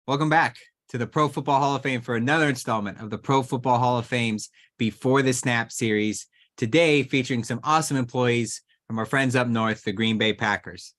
Welcome back to the Pro Football Hall of Fame for another installment of the Pro Football Hall of Fame's Before the Snap series. Today, featuring some awesome employees from our friends up north, the Green Bay Packers.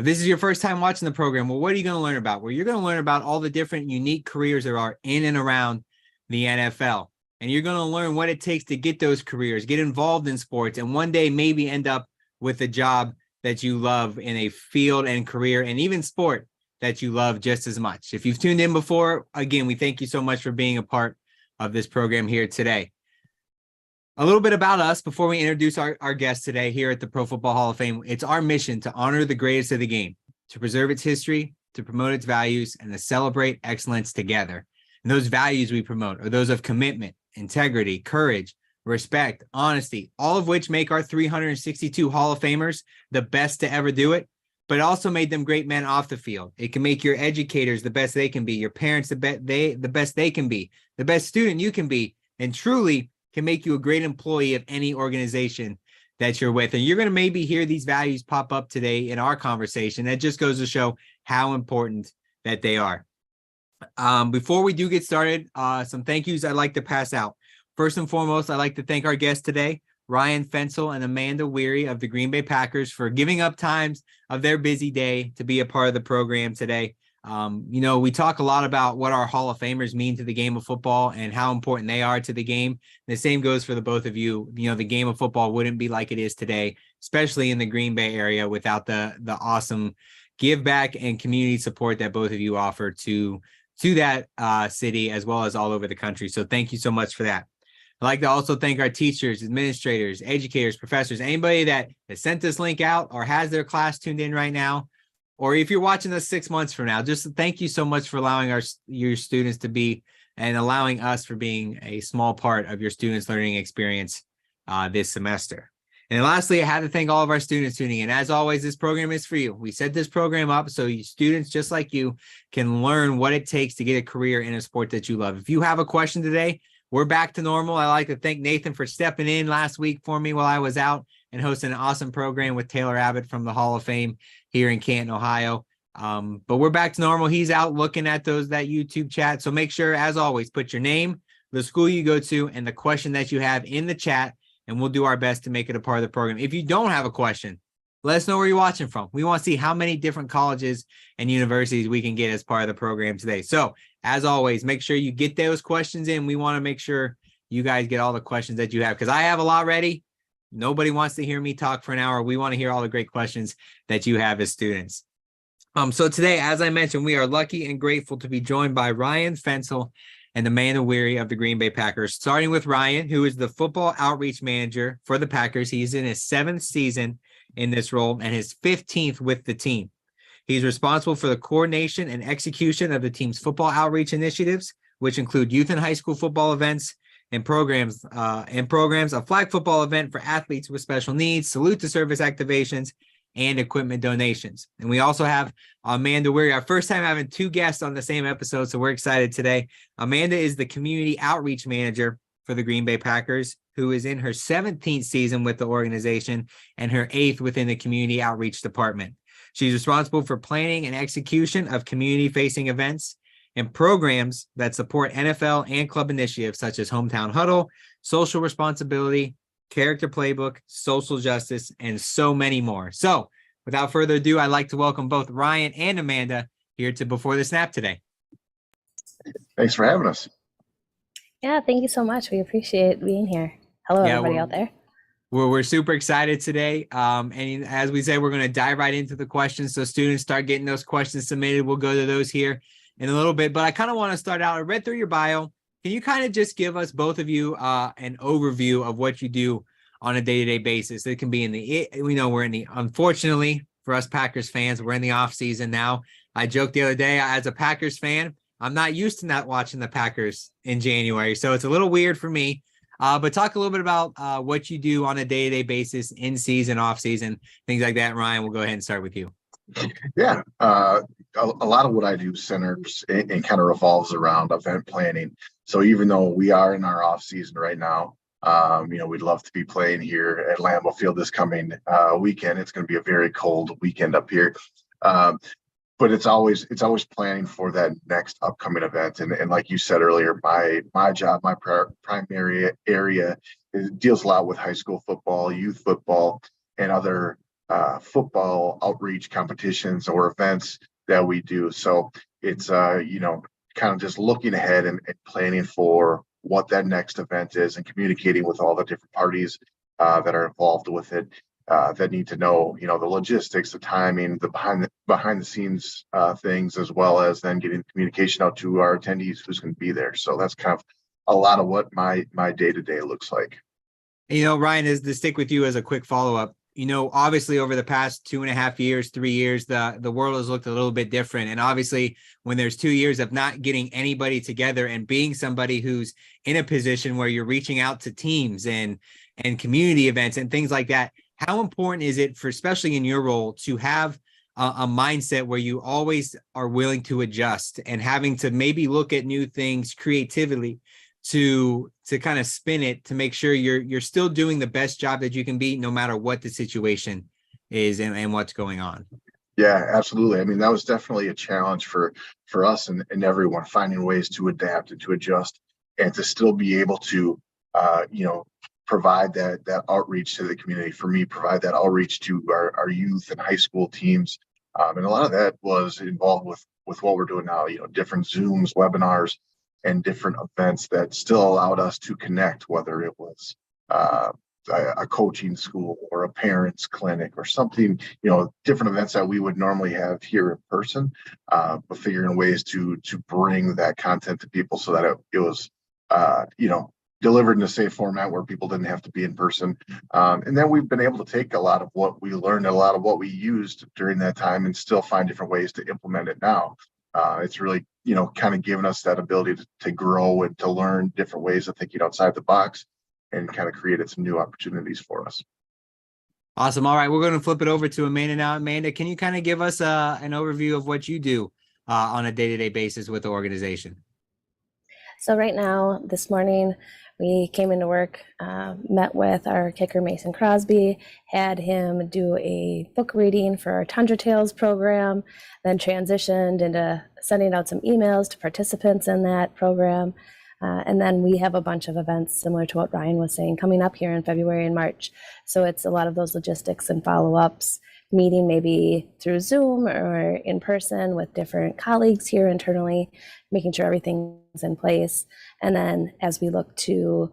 This is your first time watching the program. Well, what are you going to learn about? Well, you're going to learn about all the different unique careers there are in and around the NFL. And you're going to learn what it takes to get those careers, get involved in sports, and one day maybe end up with a job that you love in a field and career and even sport that you love just as much. If you've tuned in before, again, we thank you so much for being a part of this program here today. A little bit about us before we introduce our guest today here at the Pro Football Hall of Fame. It's our mission to honor the greatest of the game, to preserve its history, to promote its values, and to celebrate excellence together. And those values we promote are those of commitment, integrity, courage, respect, honesty, all of which make our 362 Hall of Famers the best to ever do it, but it also made them great men off the field. It can make your educators the best they can be, your parents the best they can be, the best student you can be, and truly can make you a great employee of any organization that you're with. And you're going to maybe hear these values pop up today in our conversation. That just goes to show how important that they are. Before we do get started, some thank yous I'd like to pass out. First and foremost, I'd like to thank our guests today, Ryan Fencl and Amanda Wery of the Green Bay Packers, for giving up times of their busy day to be a part of the program today. We talk a lot about what our Hall of Famers mean to the game of football and how important they are to the game. The same goes for the both of you. The game of football wouldn't be like it is today, especially in the Green Bay area, without the awesome give back and community support that both of you offer to that city as well as all over the country. So thank you so much for that. I'd like to also thank our teachers, administrators, educators, professors, anybody that has sent this link out or has their class tuned in right now, or if you're watching us 6 months from now, just thank you so much for allowing your students to be and allowing us for being a small part of your students' learning experience this semester. And lastly, I have to thank all of our students tuning in. As always, this program is for you. We set this program up so you students just like you can learn what it takes to get a career in a sport that you love. If you have a question today, we're back to normal. I'd like to thank Nathan for stepping in last week for me while I was out and hosting an awesome program with Taylor Abbott from the Hall of Fame here in Canton, Ohio. But we're back to normal. He's out looking at that YouTube chat. So make sure, as always, put your name, the school you go to, and the question that you have in the chat, and we'll do our best to make it a part of the program. If you don't have a question, let us know where you're watching from. We want to see how many different colleges and universities we can get as part of the program today. So as always, make sure you get those questions in. We want to make sure you guys get all the questions that you have, because I have a lot ready. Nobody wants to hear me talk for an hour. We want to hear all the great questions that you have as students. So today, as I mentioned, we are lucky and grateful to be joined by Ryan Fencl and Amanda Wery of the Green Bay Packers. Starting with Ryan, who is the football outreach manager for the Packers. He's in his 7th season in this role and his 15th with the team. He's responsible for the coordination and execution of the team's football outreach initiatives, which include youth and high school football events and programs, a flag football event for athletes with special needs, salute to service activations, and equipment donations. And we also have Amanda Wery, our first time having 2 guests on the same episode, so we're excited today. Amanda is the community outreach manager for the Green Bay Packers, who is in her 17th season with the organization and her 8th within the community outreach department. She's responsible for planning and execution of community-facing events and programs that support NFL and club initiatives such as Hometown Huddle, social responsibility, character playbook, social justice, and so many more. So without further ado, I'd like to welcome both Ryan and Amanda here to Before the Snap today. Thanks for having us. Yeah, thank you so much. We appreciate being here. Hello, everybody out there. We're super excited today. And as we say, we're going to dive right into the questions. So students start getting those questions submitted. We'll go to those here in a little bit. But I kind of want to start out. I read through your bio. Can you kind of just give us, both of you, an overview of what you do on a day-to-day basis? It can be unfortunately for us Packers fans, we're in the off season now. I joked the other day, as a Packers fan, I'm not used to not watching the Packers in January. So it's a little weird for me. But talk a little bit about what you do on a day-to-day basis, in season, off season, things like that. Ryan, we'll go ahead and start with you. Yeah, a lot of what I do centers and kind of revolves around event planning. So even though we are in our off season right now, we'd love to be playing here at Lambeau Field this coming weekend. It's going to be a very cold weekend up here. but it's always planning for that next upcoming event. And like you said earlier, my job, my primary area deals a lot with high school football, youth football, and other football outreach competitions or events that we do. So it's kind of just looking ahead and planning for what that next event is and communicating with all the different parties that are involved with it, that need to know, the logistics, the timing, the behind the scenes things, as well as then getting communication out to our attendees who's going to be there. So that's kind of a lot of what my day-to-day looks like. Ryan, is to stick with you as a quick follow-up. Obviously over the past 2.5 years, 3 years, the world has looked a little bit different. And obviously when there's 2 years of not getting anybody together and being somebody who's in a position where you're reaching out to teams and community events and things like that, how important is it for, especially in your role, to have a mindset where you always are willing to adjust and having to maybe look at new things creatively to kind of spin it to make sure you're still doing the best job that you can be, no matter what the situation is and what's going on? Yeah, absolutely. I mean, that was definitely a challenge for us and everyone, finding ways to adapt and to adjust and to still be able to, provide that outreach to the community. For me, provide that outreach to our youth and high school teams. And a lot of that was involved with what we're doing now, different Zooms, webinars, and different events that still allowed us to connect, whether it was a coaching school or a parents clinic or something, different events that we would normally have here in person, but figuring ways to bring that content to people so that it was, delivered in a safe format where people didn't have to be in person. And then we've been able to take a lot of what we learned, a lot of what we used during that time, and still find different ways to implement it now. It's really, kind of given us that ability to grow and to learn different ways of thinking outside the box and kind of created some new opportunities for us. Awesome. All right. We're going to flip it over to Amanda now. Amanda, can you kind of give us an overview of what you do on a day-to-day basis with the organization? So right now, this morning, we came into work, met with our kicker, Mason Crosby, had him do a book reading for our Tundra Tales program, then transitioned into sending out some emails to participants in that program. And then we have a bunch of events similar to what Ryan was saying coming up here in February and March. So it's a lot of those logistics and follow-ups, meeting maybe through Zoom or in person with different colleagues here internally, making sure everything's in place. And then as we look to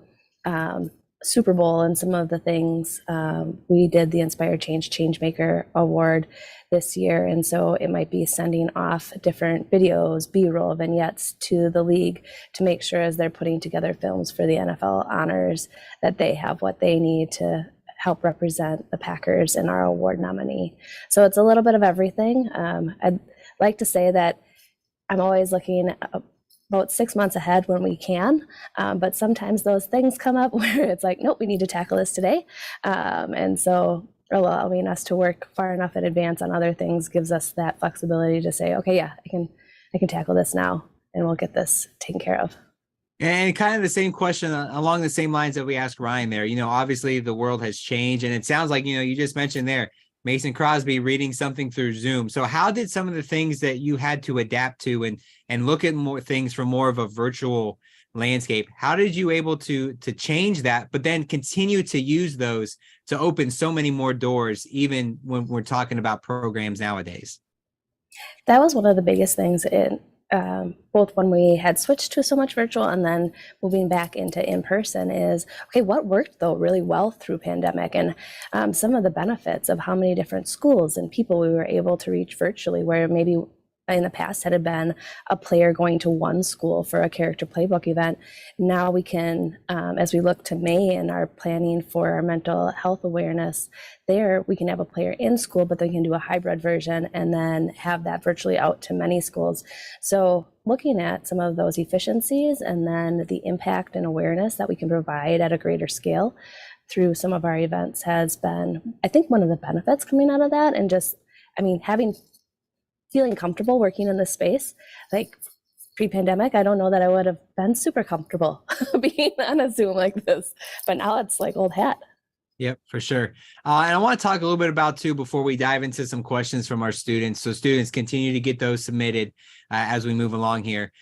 Super Bowl and some of the things, we did the Inspired Changemaker Award this year. And so it might be sending off different videos, B-roll vignettes to the league to make sure as they're putting together films for the NFL honors that they have what they need to help represent the Packers and our award nominee. So it's a little bit of everything. I'd like to say that I'm always looking about 6 months ahead when we can, but sometimes those things come up where it's like, nope, we need to tackle this today. And so allowing us to work far enough in advance on other things gives us that flexibility to say, okay, yeah, I can tackle this now and we'll get this taken care of. And kind of the same question along the same lines that we asked Ryan there. Obviously the world has changed, and it sounds like, you just mentioned there, Mason Crosby reading something through Zoom. So how did some of the things that you had to adapt to and look at more things from more of a virtual landscape, how did you able to change that, but then continue to use those to open so many more doors, even when we're talking about programs nowadays? That was one of the biggest things in both when we had switched to so much virtual and then moving back into in-person is, okay, what worked though really well through pandemic, and some of the benefits of how many different schools and people we were able to reach virtually, where maybe in the past had been a player going to one school for a character playbook event. Now we can, as we look to May and are planning for our mental health awareness there, we can have a player in school, but they can do a hybrid version and then have that virtually out to many schools. So looking at some of those efficiencies and then the impact and awareness that we can provide at a greater scale through some of our events has been, I think, one of the benefits coming out of that. And just, feeling comfortable working in this space. Like pre-pandemic, I don't know that I would have been super comfortable being on a Zoom like this, but now it's like old hat. Yep, for sure. And I want to talk a little bit about too before we dive into some questions from our students. So students continue to get those submitted as we move along here.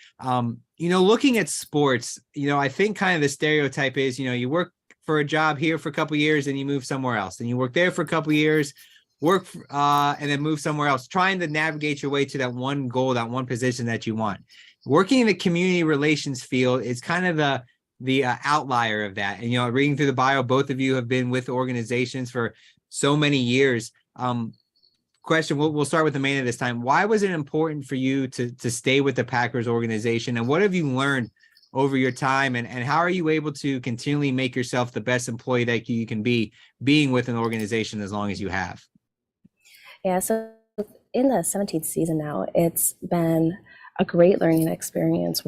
Looking at sports, I think kind of the stereotype is, you work for a job here for a couple of years and you move somewhere else, and you work there for a couple of years, and then move somewhere else, trying to navigate your way to that one goal, that one position that you want. Working in the community relations field is kind of the outlier of that. And, reading through the bio, both of you have been with organizations for so many years. Question, we'll start with Amanda this time. Why was it important for you to stay with the Packers organization? And what have you learned over your time? And how are you able to continually make yourself the best employee that you can be, being with an organization as long as you have? Yeah, so in the 17th season now, it's been a great learning experience.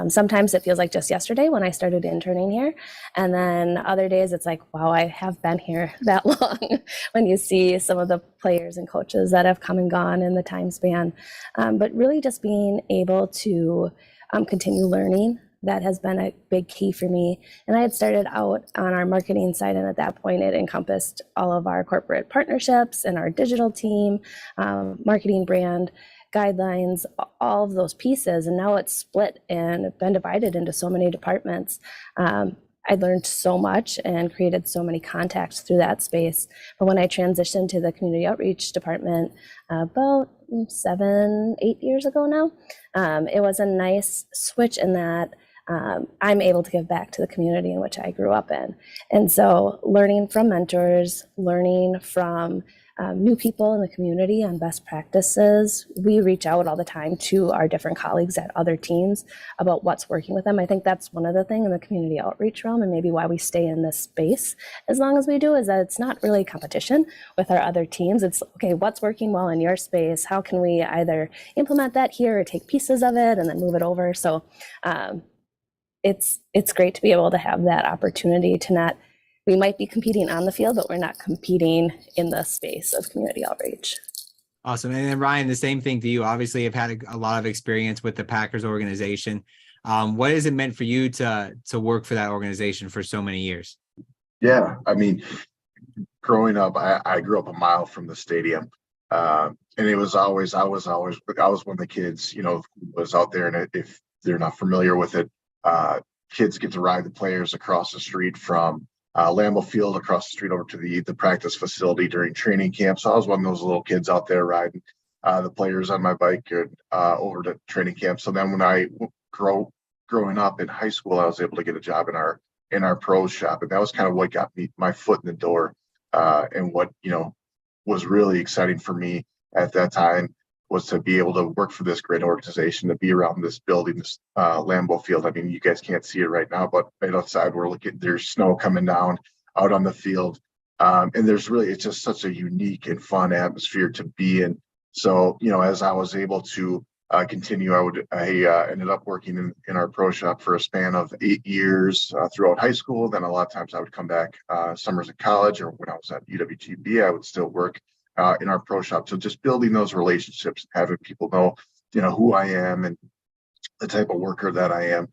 Sometimes it feels like just yesterday when I started interning here, and then other days it's like, wow, I have been here that long. When you see some of the players and coaches that have come and gone in the time span, but really just being able to continue learning, that has been a big key for me. And I had started out on our marketing side, and at that point it encompassed all of our corporate partnerships and our digital team, marketing, brand guidelines, all of those pieces. And now it's split and been divided into so many departments. I learned so much and created so many contacts through that space. But when I transitioned to the community outreach department about 7-8 years ago now, it was a nice switch in that I'm able to give back to the community in which I grew up in. And so learning from mentors, learning from new people in the community on best practices. We reach out all the time to our different colleagues at other teams about what's working with them. I think that's one of the things in the community outreach realm, and maybe why we stay in this space as long as we do, is that it's not really competition with our other teams. It's, okay, what's working well in your space? How can we either implement that here or take pieces of it and then move it over? So it's great to be able to have that opportunity to not, we might be competing on the field, but we're not competing in the space of community outreach. Awesome. And then Ryan, the same thing to you. Obviously, you've had a lot of experience with the Packers organization. What has it meant for you to work for that organization for so many years? Yeah, I mean, growing up, I grew up a mile from the stadium. And it was always, I was one of the kids, was out there. And if they're not familiar with it, kids get to ride the players across the street from Lambeau Field across the street over to the practice facility during training camp. So I was one of those little kids out there riding the players on my bike over to training camp. So then when I growing up in high school, I was able to get a job in our pro shop, and that was kind of what got me my foot in the door. And what was really exciting for me at that time was to be able to work for this great organization, to be around this building, this Lambeau Field. I mean, you guys can't see it right now, but right outside we're looking, there's snow coming down out on the field. And it's just such a unique and fun atmosphere to be in. So, as I was able to continue, I ended up working in our pro shop for a span of 8 years throughout high school. Then a lot of times I would come back summers at college, or when I was at UWGB, I would still work in our pro shop. So just building those relationships, having people know, who I am and the type of worker that I am.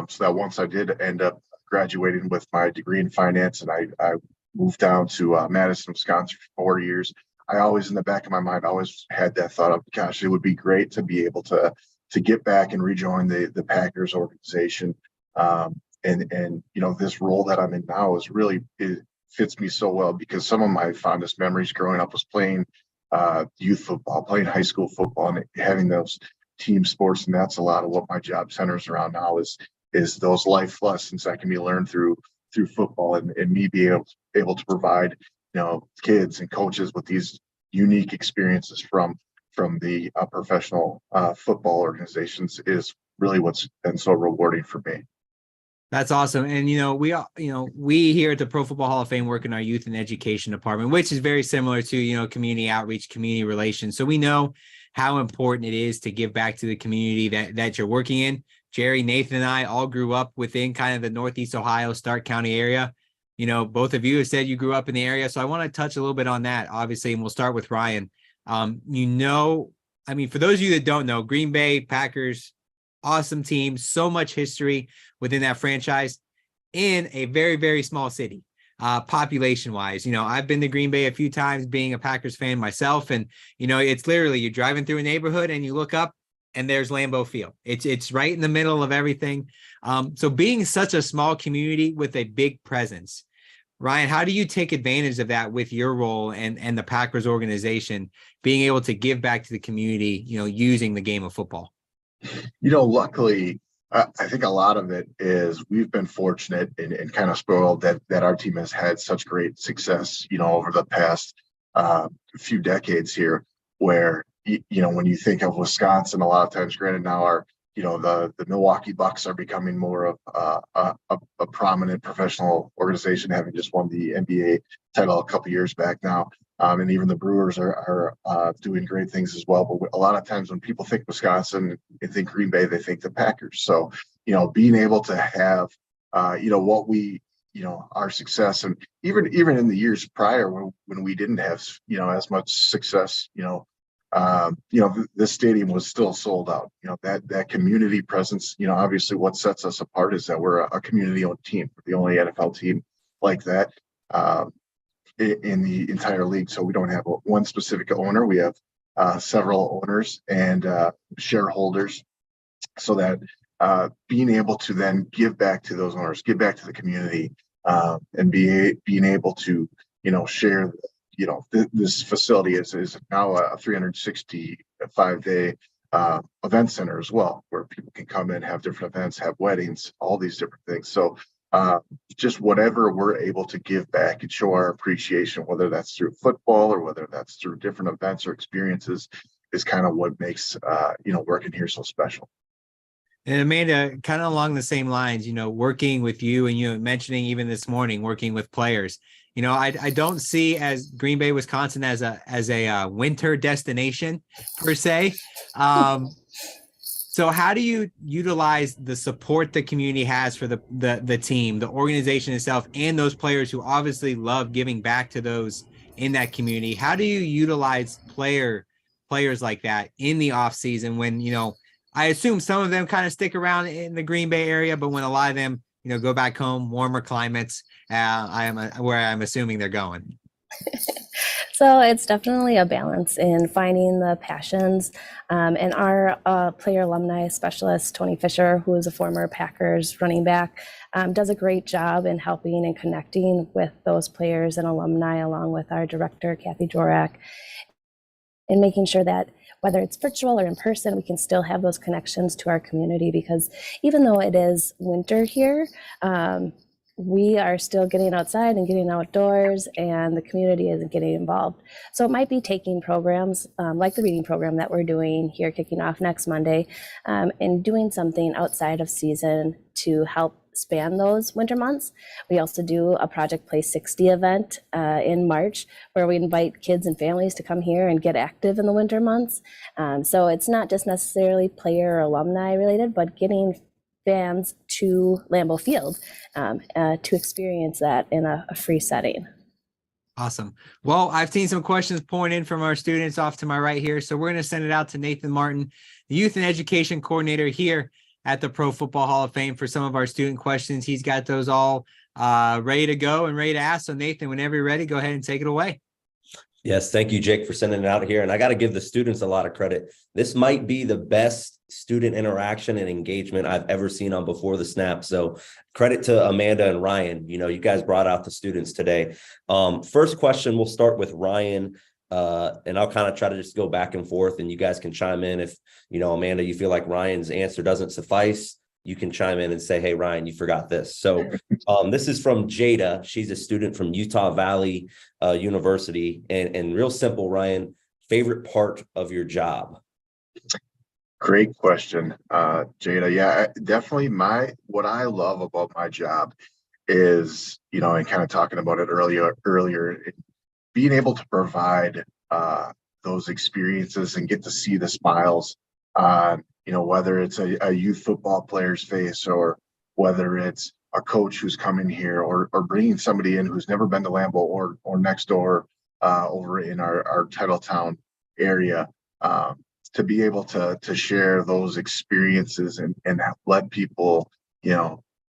So that once I did end up graduating with my degree in finance, and I moved down to Madison, Wisconsin for 4 years, I always, in the back of my mind, always had that thought of, gosh, it would be great to be able to get back and rejoin the Packers organization. And this role that I'm in now is really, it fits me so well, because some of my fondest memories growing up was playing youth football, playing high school football, and having those team sports. And that's a lot of what my job centers around now, is those life lessons that can be learned through football, and me being able to provide kids and coaches with these unique experiences from the professional football organizations is really what's been so rewarding for me. That's awesome. And, we here at the Pro Football Hall of Fame work in our youth and education department, which is very similar to, community outreach, community relations. So we know how important it is to give back to the community that you're working in. Jerry, Nathan, and I all grew up within kind of the Northeast Ohio, Stark County area. Both of you have said you grew up in the area. So I want to touch a little bit on that, obviously, and we'll start with Ryan. For those of you that don't know, Green Bay Packers, awesome team, so much history within that franchise in a very, very small city. population wise. I've been to Green Bay a few times being a Packers fan myself. And, it's literally you're driving through a neighborhood and you look up and there's Lambeau Field. It's right in the middle of everything. So being such a small community with a big presence, Ryan, how do you take advantage of that with your role and the Packers organization being able to give back to the community, using the game of football? Luckily, I think a lot of it is we've been fortunate and kind of spoiled that our team has had such great success, over the past few decades here, where, when you think of Wisconsin, a lot of times, granted now the Milwaukee Bucks are becoming more of a prominent professional organization, having just won the NBA title a couple years back now. And even the Brewers are doing great things as well. But a lot of times when people think Wisconsin and think Green Bay, they think the Packers. So, being able to have, what we, our success, and even in the years prior when we didn't have, as much success, this stadium was still sold out. That community presence, obviously what sets us apart is that we're a community-owned team. We're the only NFL team like that in the entire league. So we don't have one specific owner. We have several owners and shareholders, so that being able to then give back to those owners, give back to the community, and being able to, share. This facility is now a 365-day event center as well, where people can come in, have different events, have weddings, all these different things. So just whatever we're able to give back and show our appreciation, whether that's through football or whether that's through different events or experiences, is kind of what makes working here so special. And Amanda, kind of along the same lines, working with you and mentioning even this morning, working with players, I don't see as Green Bay, Wisconsin as a winter destination per se. So how do you utilize the support the community has for the team, the organization itself, and those players who obviously love giving back to those in that community? How do you utilize players like that in the off season when, I assume some of them kind of stick around in the Green Bay area, but when a lot of them, go back home, warmer climates, where I'm assuming they're going. So it's definitely a balance in finding the passions. And our player alumni specialist, Tony Fisher, who is a former Packers running back, does a great job in helping and connecting with those players and alumni, along with our director, Kathy Jorak, and making sure that whether it's virtual or in person, we can still have those connections to our community, because even though it is winter here, we are still getting outside and getting outdoors, and the community isn't getting involved. So it might be taking programs like the reading program that we're doing here, kicking off next Monday, and doing something outside of season to help span those winter months. We also do a Project Play 60 event in March, where we invite kids and families to come here and get active in the winter months. So it's not just necessarily player or alumni related, but getting fans to Lambeau Field to experience that in a free setting. Awesome. Well, I've seen some questions pouring in from our students off to my right here. So we're going to send it out to Nathan Martin, the Youth and Education Coordinator here at the Pro Football Hall of Fame, for some of our student questions. He's got those all ready to go and ready to ask. So Nathan, whenever you're ready, go ahead and take it away. Yes, thank you, Jake, for sending it out here. And I got to give the students a lot of credit. This might be the best student interaction and engagement I've ever seen on Before the Snap. So credit to Amanda and Ryan. You guys brought out the students today. First question, we'll start with Ryan. And I'll kind of try to just go back and forth, and you guys can chime in. If, Amanda, you feel like Ryan's answer doesn't suffice, you can chime in and say, hey, Ryan, you forgot this. So this is from Jada. She's a student from Utah Valley University. And real simple, Ryan, favorite part of your job? Great question, Jada. Yeah, definitely what I love about my job is, and kind of talking about it earlier, being able to provide those experiences and get to see the smiles on, whether it's a youth football player's face, or whether it's a coach who's coming here, or bringing somebody in who's never been to Lambeau or next door over in our Titletown area, to be able to share those experiences and let people,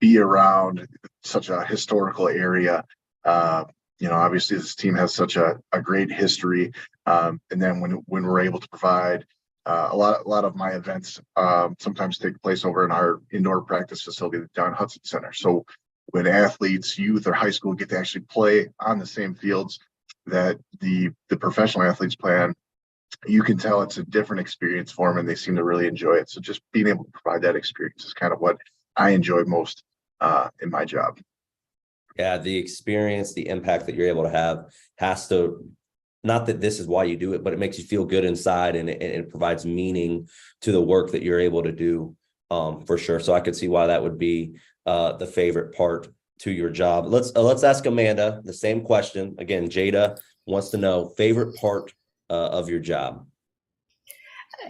be around such a historical area, Obviously this team has such a great history. And then when we're able to provide a lot of my events sometimes take place over in our indoor practice facility, the Don Hudson Center. So when athletes, youth or high school get to actually play on the same fields that the professional athletes play on, you can tell it's a different experience for them and they seem to really enjoy it. So just being able to provide that experience is kind of what I enjoy most in my job. Yeah, the experience, the impact that you're able to have has to, not that this is why you do it, but it makes you feel good inside, and it provides meaning to the work that you're able to do, for sure. So I could see why that would be the favorite part to your job. Let's ask Amanda the same question. Again, Jada wants to know favorite part of your job.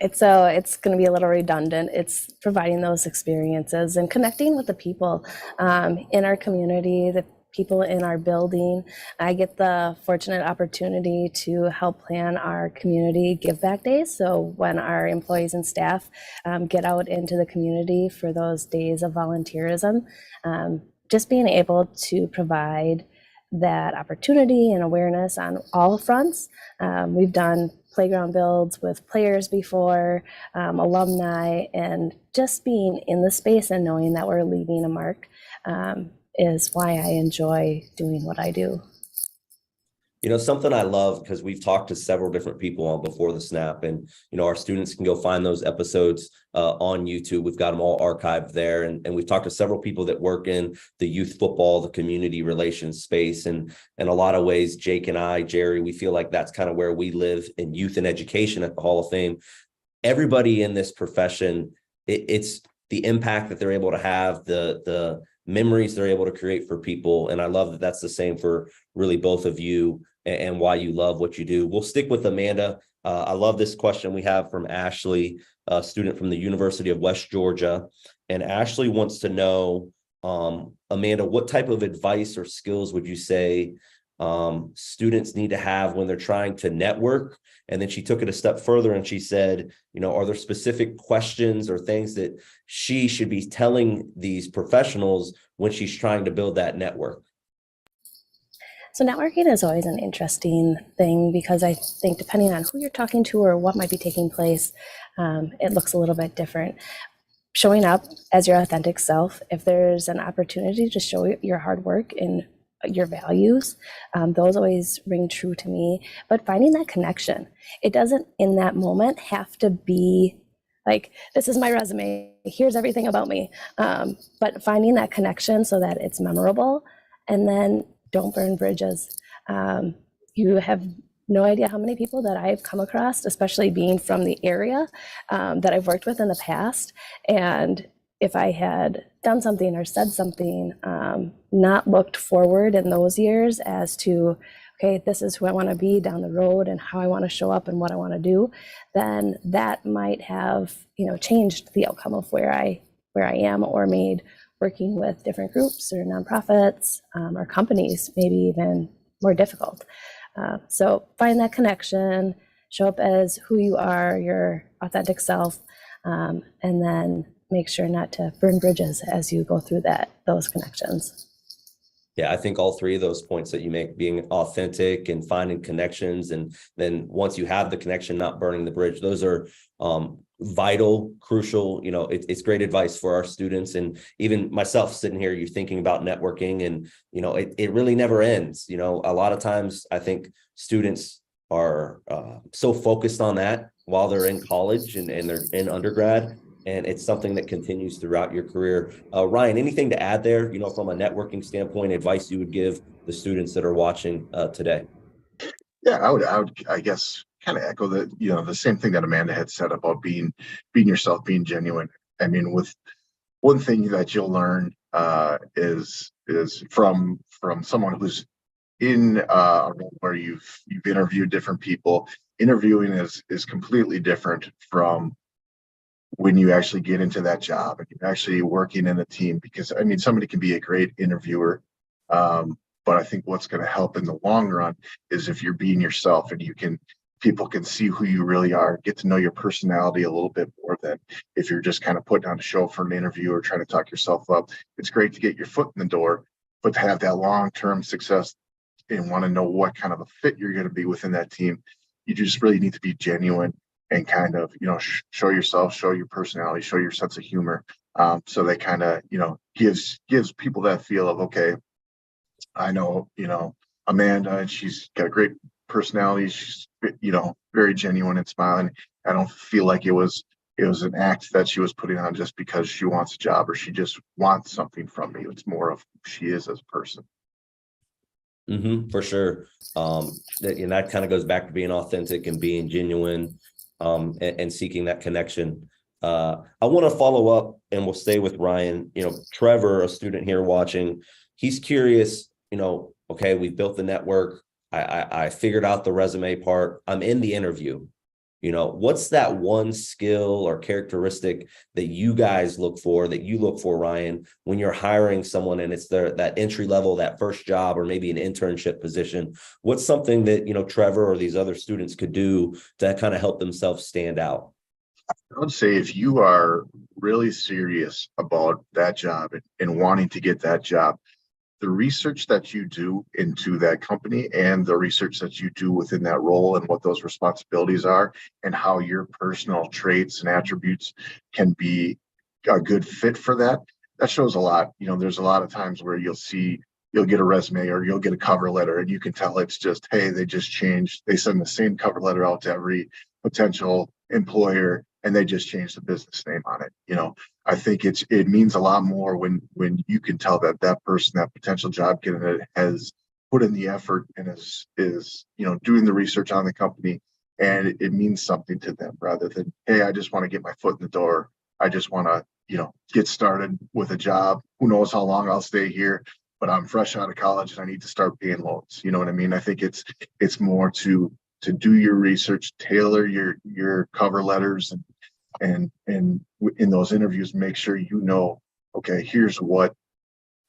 It's going to be a little redundant. It's providing those experiences and connecting with the people in our community, the people in our building. I get the fortunate opportunity to help plan our community give back days. So when our employees and staff get out into the community for those days of volunteerism, just being able to provide that opportunity and awareness on all fronts. We've done playground builds with players before, alumni, and just being in the space and knowing that we're leaving a mark is why I enjoy doing what I do. Something I love, because we've talked to several different people on Before the Snap, and, our students can go find those episodes on YouTube. We've got them all archived there. And we've talked to several people that work in the youth football, the community relations space. And in a lot of ways, Jake and I, Jerry, we feel like that's kind of where we live in youth and education at the Hall of Fame. Everybody in this profession, it's the impact that they're able to have, the memories they're able to create for people. And I love that that's the same for really both of you, and why you love what you do. We'll stick with Amanda. I love this question we have from Ashley, a student from the University of West Georgia. And Ashley wants to know, Amanda, what type of advice or skills would you say students need to have when they're trying to network? And then she took it a step further and she said, are there specific questions or things that she should be telling these professionals when she's trying to build that network? So networking is always an interesting thing, because I think depending on who you're talking to or what might be taking place, it looks a little bit different. Showing up as your authentic self, if there's an opportunity to show your hard work and your values, those always ring true to me. But finding that connection, it doesn't in that moment have to be like, this is my resume, here's everything about me. But finding that connection so that it's memorable, and then don't burn bridges. You have no idea how many people that I've come across, especially being from the area, that I've worked with in the past. And if I had done something or said something, not looked forward in those years as to, okay, this is who I want to be down the road and how I want to show up and what I want to do, then that might have, changed the outcome of where I am, or made working with different groups or nonprofits or companies maybe even more difficult. So find that connection, show up as who you are, your authentic self, and then make sure not to burn bridges as you go through those connections. Yeah, I think all three of those points that you make, being authentic and finding connections, and then once you have the connection, not burning the bridge, those are vital, crucial. It's great advice for our students, and even myself sitting here, you're thinking about networking, and it really never ends. A lot of times I think students are so focused on that while they're in college and they're in undergrad, and it's something that continues throughout your career. Ryan, anything to add there, from a networking standpoint, advice you would give the students that are watching today? Yeah, I would, I guess, kind of echo the same thing that Amanda had said about being yourself, being genuine. I mean, with one thing that you'll learn is from someone who's in a role where you've interviewed different people. Interviewing is completely different from when you actually get into that job and you're actually working in a team, because somebody can be a great interviewer, but I think what's going to help in the long run is if you're being yourself, and people can see who you really are, get to know your personality a little bit more than if you're just kind of putting on a show for an interview or trying to talk yourself up. It's great to get your foot in the door, but to have that long-term success and want to know what kind of a fit you're going to be within that team, you just really need to be genuine and kind of, show yourself, show your personality, show your sense of humor. So that kind of, gives people that feel of, okay, I know, Amanda, and she's got a great personality. She's, very genuine and smiling. I don't feel like it was an act that she was putting on just because she wants a job or she just wants something from me. It's more of who she is as a person. For sure. And that kind of goes back to being authentic and being genuine, and seeking that connection. I want to follow up, and we'll stay with Ryan. Trevor, a student here watching, he's curious, okay, we've built the network. I figured out the resume part. I'm in the interview. What's that one skill or characteristic that you guys look for, Ryan, when you're hiring someone and it's that entry level, that first job, or maybe an internship position? What's something that, Trevor or these other students could do to kind of help themselves stand out? I would say if you are really serious about that job and wanting to get that job, the research that you do into that company and the research that you do within that role and what those responsibilities are and how your personal traits and attributes can be a good fit for that shows a lot. There's a lot of times where you'll get a resume or you'll get a cover letter and you can tell it's just, hey, they just changed. They send the same cover letter out to every potential employer and they just changed the business name on it. I think it means a lot more when you can tell that person, that potential job candidate, has put in the effort and is doing the research on the company, and it means something to them rather than, hey, I just want to get my foot in the door. I just want to get started with a job. Who knows how long I'll stay here, but I'm fresh out of college and I need to start paying loans. You know what I mean? I think it's more to do your research, tailor your cover letters and in those interviews, make sure okay, here's what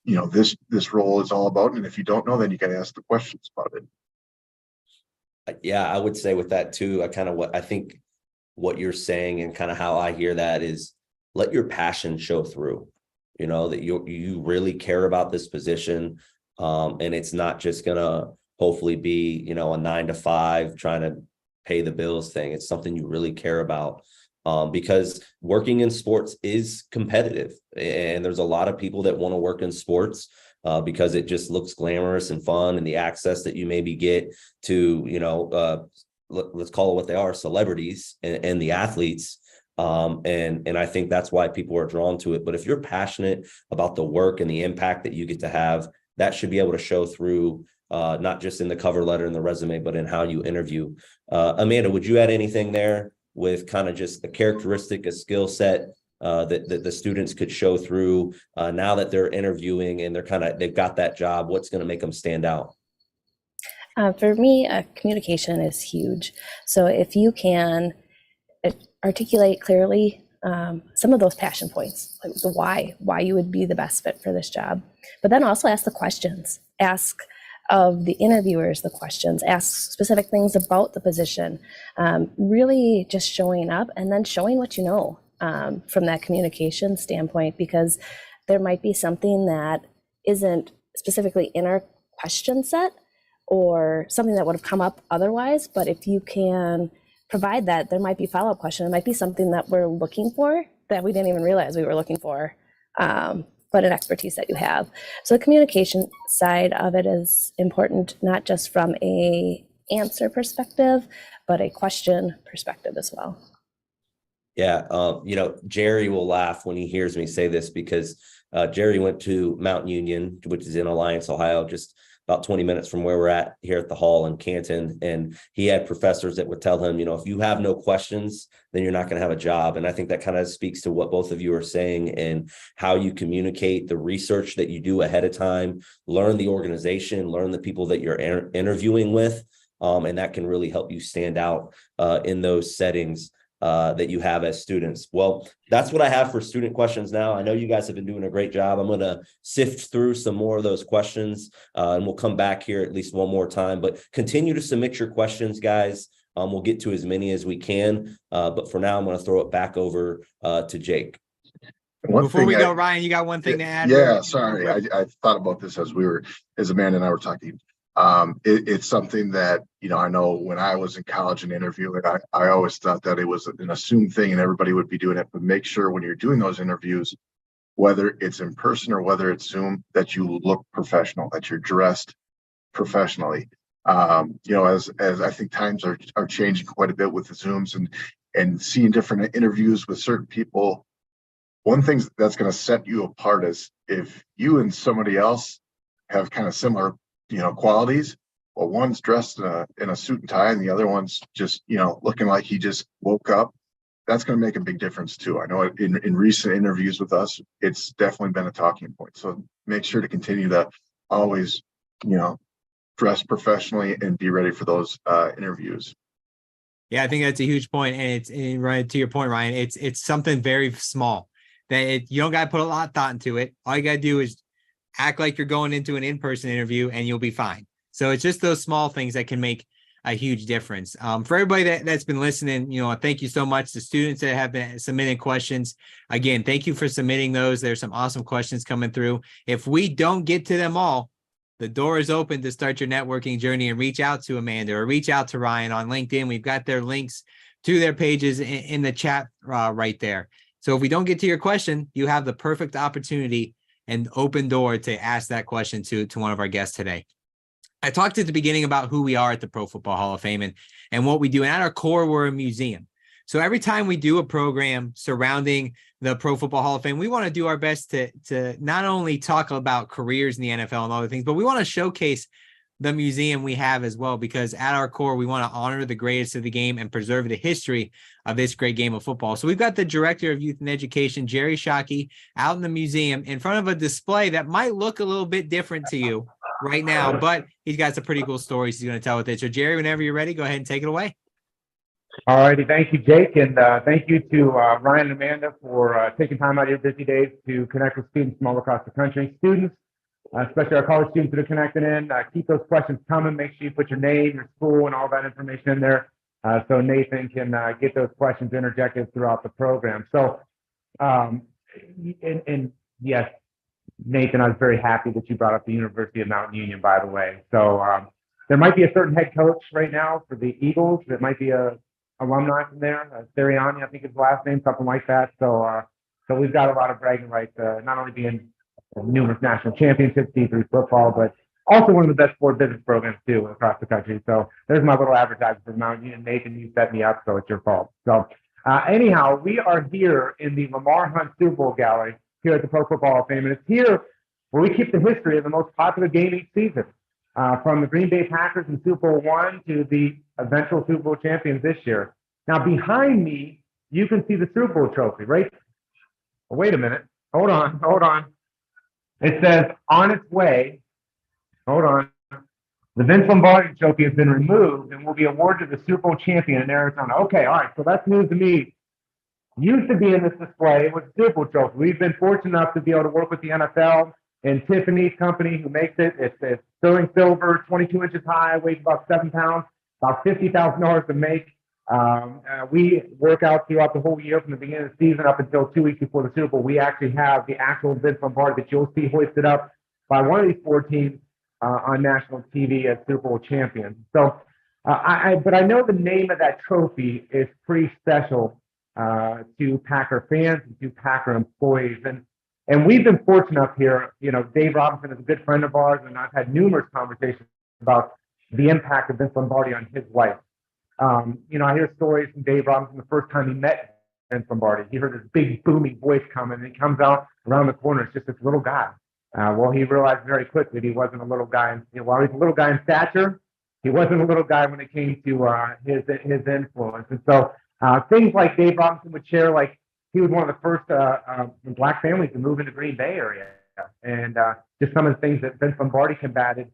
this role is all about. And if you don't know, then you got to ask the questions about it. Yeah, I would say with that too, I think what you're saying and kind of how I hear that is let your passion show through, that you really care about this position. And it's not just gonna hopefully be, a 9-to-5 trying to pay the bills thing. It's something you really care about. Because working in sports is competitive, and there's a lot of people that want to work in sports because it just looks glamorous and fun, and the access that you maybe get to, let's call it what they are, celebrities and the athletes. And I think that's why people are drawn to it. But if you're passionate about the work and the impact that you get to have, that should be able to show through, not just in the cover letter and the resume, but in how you interview. Amanda, would you add anything there with kind of just a characteristic, a skill set that the students could show through now that they're interviewing and they've got that job? What's going to make them stand out? For me, communication is huge. So if you can articulate clearly some of those passion points, like the why you would be the best fit for this job, but then also ask the questions. Ask of the interviewers the questions, ask specific things about the position, really just showing up and then showing what you know from that communication standpoint, because there might be something that isn't specifically in our question set or something that would have come up otherwise. But if you can provide that, there might be follow-up question. It might be something that we're looking for that we didn't even realize we were looking for. But an expertise that you have. So the communication side of it is important, not just from a answer perspective, but a question perspective as well. Yeah. Jerry will laugh when he hears me say this because Jerry went to Mount Union, which is in Alliance, Ohio, just about 20 minutes from where we're at here at the hall in Canton. And he had professors that would tell him, if you have no questions, then you're not going to have a job. And I think that kind of speaks to what both of you are saying and how you communicate the research that you do ahead of time, learn the organization, learn the people that you're interviewing with. And that can really help you stand out in those settings that you have as students. Well, that's what I have for student questions now. I know you guys have been doing a great job. I'm going to sift through some more of those questions and we'll come back here at least one more time, but continue to submit your questions, guys. We'll get to as many as we can. But for now, I'm going to throw it back over to Jake. Before we go, Ryan, you got one thing to add? Yeah, sorry. I thought about this as Amanda and I were talking. It's something that, I know when I was in college and interviewing, I always thought that it was an assumed thing and everybody would be doing it, but make sure when you're doing those interviews, whether it's in person or whether it's Zoom, that you look professional, that you're dressed professionally. As I think times are changing quite a bit with the Zooms and seeing different interviews with certain people. One thing that's going to set you apart is if you and somebody else have kind of similar, qualities. Well, one's dressed in a suit and tie, and the other one's just, looking like he just woke up. That's going to make a big difference too. I know in recent interviews with us, it's definitely been a talking point. So make sure to continue to always, dress professionally and be ready for those interviews. Yeah, I think that's a huge point, and it's right to your point, Ryan. It's something very small that you don't got to put a lot of thought into it. All you got to do is act like you're going into an in-person interview, and you'll be fine. So it's just those small things that can make a huge difference. For everybody that's been listening, thank you so much. The students that have been submitting questions, again, thank you for submitting those. There's some awesome questions coming through. If we don't get to them all, the door is open to start your networking journey and reach out to Amanda or reach out to Ryan on LinkedIn. We've got their links to their pages in the chat right there. So if we don't get to your question, you have the perfect opportunity and open door to ask that question to one of our guests today. I talked at the beginning about who we are at the Pro Football Hall of Fame and what we do. And at our core, we're a museum. So every time we do a program surrounding the Pro Football Hall of Fame, we want to do our best to not only talk about careers in the NFL and other things, but we want to showcase the museum we have as well, because at our core, we want to honor the greatest of the game and preserve the history of this great game of football. So we've got the Director of Youth and Education, Jerry Shockey, out in the museum in front of a display that might look a little bit different to you right now, but he's got some pretty cool stories he's going to tell with it. So Jerry, whenever you're ready, go ahead and take it away. All righty. Thank you, Jake. And thank you to Ryan and Amanda for taking time out of your busy days to connect with students from all across the country. Students, especially our college students that are connected in, keep those questions coming. Make sure you put your name, your school, and all that information in there so Nathan can get those questions interjected throughout the program. So, and yes, Nathan, I was very happy that you brought up the University of Mount Union, by the way. So there might be a certain head coach right now for the Eagles that might be a alumni from there. Sirianni, I think is the last name, something like that. So we've got a lot of bragging rights, not only being numerous national championships, D3 football, but also one of the best sport business programs too across the country. So there's my little advertisement for Mount Union. Nathan, you set me up, so it's your fault. So anyhow, we are here in the Lamar Hunt Super Bowl Gallery here at the Pro Football Hall of Fame, and it's here where we keep the history of the most popular game each season, from the Green Bay Packers in Super Bowl I to the eventual Super Bowl champions this year. Now, behind me, you can see the Super Bowl trophy, right? Oh, wait a minute. Hold on. It says, on its way, hold on. The Vince Lombardi trophy has been removed and will be awarded to the Super Bowl champion in Arizona. Okay, all right, so that's news to me. Used to be in this display was the Super Bowl trophy. We've been fortunate enough to be able to work with the NFL and Tiffany's company who makes it. It's sterling silver, 22 inches high, weighs about 7 pounds, about $50,000 to make. We work out throughout the whole year from the beginning of the season up until 2 weeks before the Super Bowl. We actually have the actual Vince Lombardi that you'll see hoisted up by one of these 4 teams on national TV as Super Bowl champions. So, but I know the name of that trophy is pretty special to Packer fans and to Packer employees. And we've been fortunate up here. Dave Robinson is a good friend of ours, and I've had numerous conversations about the impact of Vince Lombardi on his life. I hear stories from Dave Robinson the first time he met Vince Lombardi. He heard this big booming voice coming, and he comes out around the corner. It's just this little guy. Well, he realized very quickly that he wasn't a little guy. While he's a little guy in stature, he wasn't a little guy when it came to his influence. And so things like Dave Robinson would share, like he was one of the first Black families to move into Green Bay area, and just some of the things that Vince Lombardi combated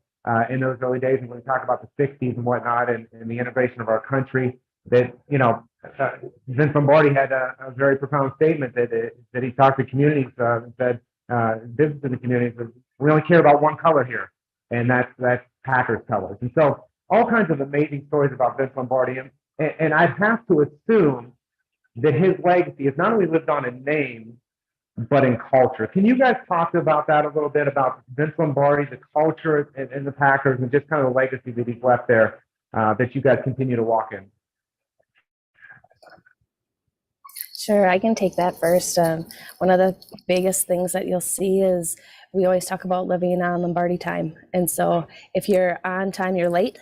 in those early days. And when we talk about the 60s and whatnot and the integration of our country, that, Vince Lombardi had a very profound statement that he talked to communities and said, business in the communities, we only care about one color here, and that's Packers colors. And so all kinds of amazing stories about Vince Lombardi. And I'd have to assume that his legacy has not only lived on in name, but in culture. Can you guys talk about that a little bit, about Vince Lombardi, the culture in the Packers, and just kind of the legacy that he's left there that you guys continue to walk in? Sure, I can take that first. One of the biggest things that you'll see is we always talk about living on Lombardi time. And so if you're on time, you're late.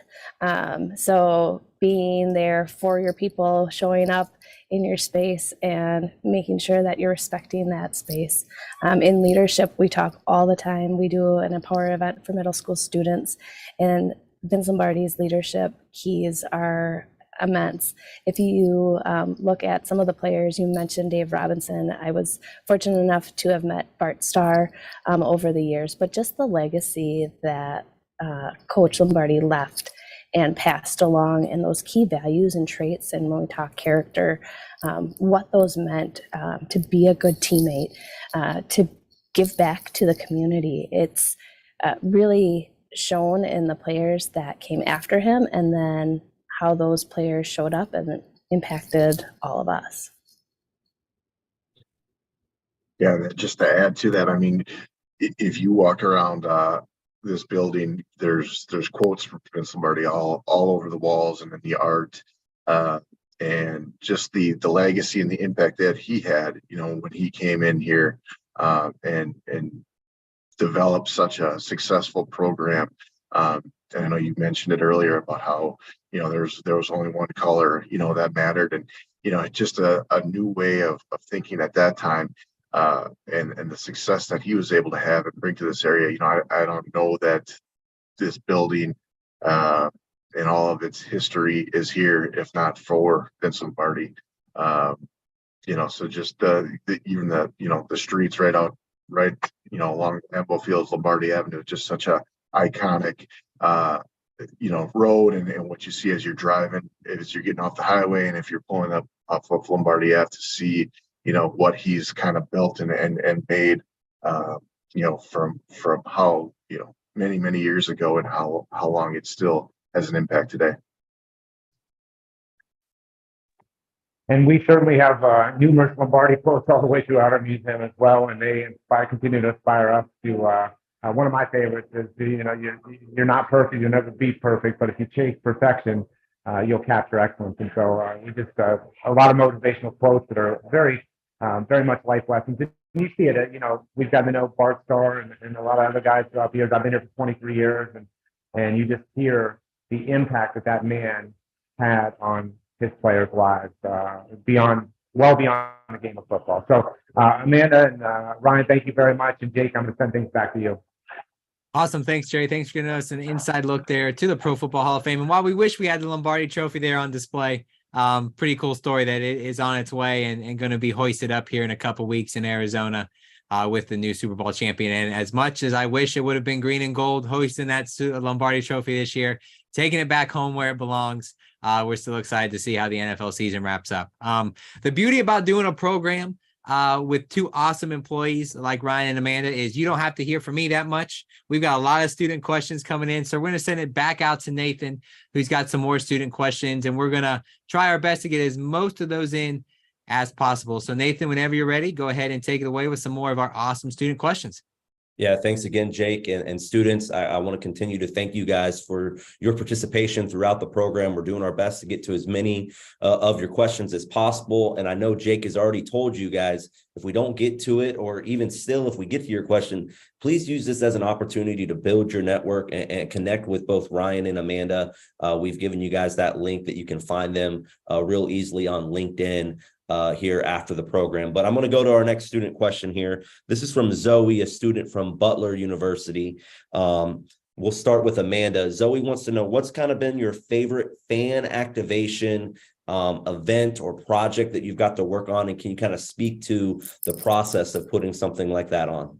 So being there for your people, showing up in your space and making sure that you're respecting that space. In leadership, we talk all the time. We do an Empower event for middle school students, and Vince Lombardi's leadership keys are immense. If you look at some of the players, you mentioned Dave Robinson. I was fortunate enough to have met Bart Starr over the years, but just the legacy that Coach Lombardi left and passed along, and those key values and traits, and when we talk character, what those meant to be a good teammate, to give back to the community. It's really shown in the players that came after him, and then how those players showed up and impacted all of us. Yeah, just to add to that, I mean, if you walk around this building, there's quotes from Vince Lombardi all over the walls and in the art, and just the legacy and the impact that he had, you know, when he came in here and developed such a successful program. And I know you mentioned it earlier about how, you know, there was only one color, you know, that mattered, and you know, just a new way of thinking at that time. And the success that he was able to have and bring to this area. You know, I don't know that this building and all of its history is here if not for Vince Lombardi. You know, so just even the, you know, the streets right, you know, along Lambeau Field's Lombardi Avenue, just such a iconic you know, road, and what you see as you're driving, as you're getting off the highway, and if you're pulling up off of Lombardi Ave, to see, you know, what he's kind of built and made, you know, from how, you know, many years ago, and how long it still has an impact today. And we certainly have numerous Lombardi quotes all the way throughout our museum as well, and they continue to inspire us to. One of my favorites is, you know, you're not perfect, you'll never be perfect, but if you chase perfection, you'll capture excellence. And so we just a lot of motivational quotes that are very much life lessons. And you see it, you know, we've gotten to know Bart Starr and a lot of other guys throughout the years. I've been here for 23 years, and you just hear the impact that man had on his players' lives, well beyond the game of football. So Amanda and Ryan, thank you very much. And Jake, I'm going to send things back to you. Awesome. Thanks, Jerry. Thanks for giving us an inside look there to the Pro Football Hall of Fame. And while we wish we had the Lombardi Trophy there on display, pretty cool story that it is on its way and going to be hoisted up here in a couple weeks in Arizona with the new Super Bowl champion. And as much as I wish it would have been green and gold hoisting that Lombardi Trophy this year, taking it back home where it belongs, we're still excited to see how the NFL season wraps up. The beauty about doing a program with two awesome employees like Ryan and Amanda is you don't have to hear from me that much. We've got a lot of student questions coming in, so we're going to send it back out to Nathan, who's got some more student questions, and we're going to try our best to get as most of those in as possible. So Nathan, whenever you're ready, go ahead and take it away with some more of our awesome student questions. Yeah, thanks again, Jake, and students. I want to continue to thank you guys for your participation throughout the program. We're doing our best to get to as many of your questions as possible. And I know Jake has already told you guys, if we don't get to it, or even still, if we get to your question, please use this as an opportunity to build your network and connect with both Ryan and Amanda. We've given you guys that link that you can find them real easily on LinkedIn. Here after the program. But I'm going to go to our next student question here. This is from Zoe, a student from Butler University. We'll start with Amanda. Zoe wants to know, what's kind of been your favorite fan activation event or project that you've got to work on? And can you kind of speak to the process of putting something like that on?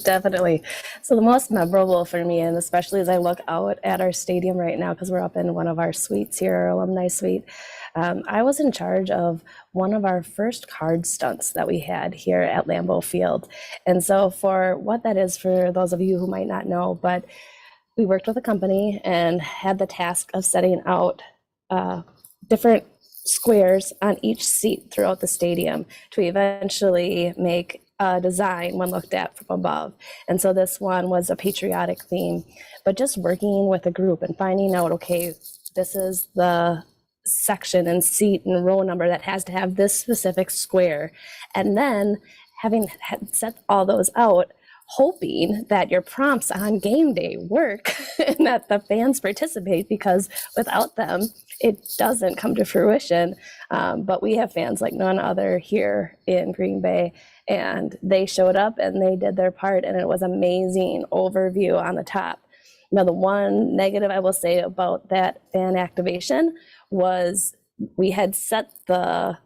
Definitely. So the most memorable for me, and especially as I look out at our stadium right now, because we're up in one of our suites here, our alumni suite, I was in charge of one of our first card stunts that we had here at Lambeau Field. And so for what that is, for those of you who might not know, but we worked with a company and had the task of setting out different squares on each seat throughout the stadium to eventually make design when looked at from above. And so this one was a patriotic theme, but just working with a group and finding out, okay, this is the section and seat and row number that has to have this specific square. And then having set all those out, hoping that your prompts on game day work and that the fans participate, because without them, it doesn't come to fruition. But we have fans like none other here in Green Bay, and they showed up and they did their part, and it was amazing overview on the top. Now, the one negative I will say about that fan activation was we had set the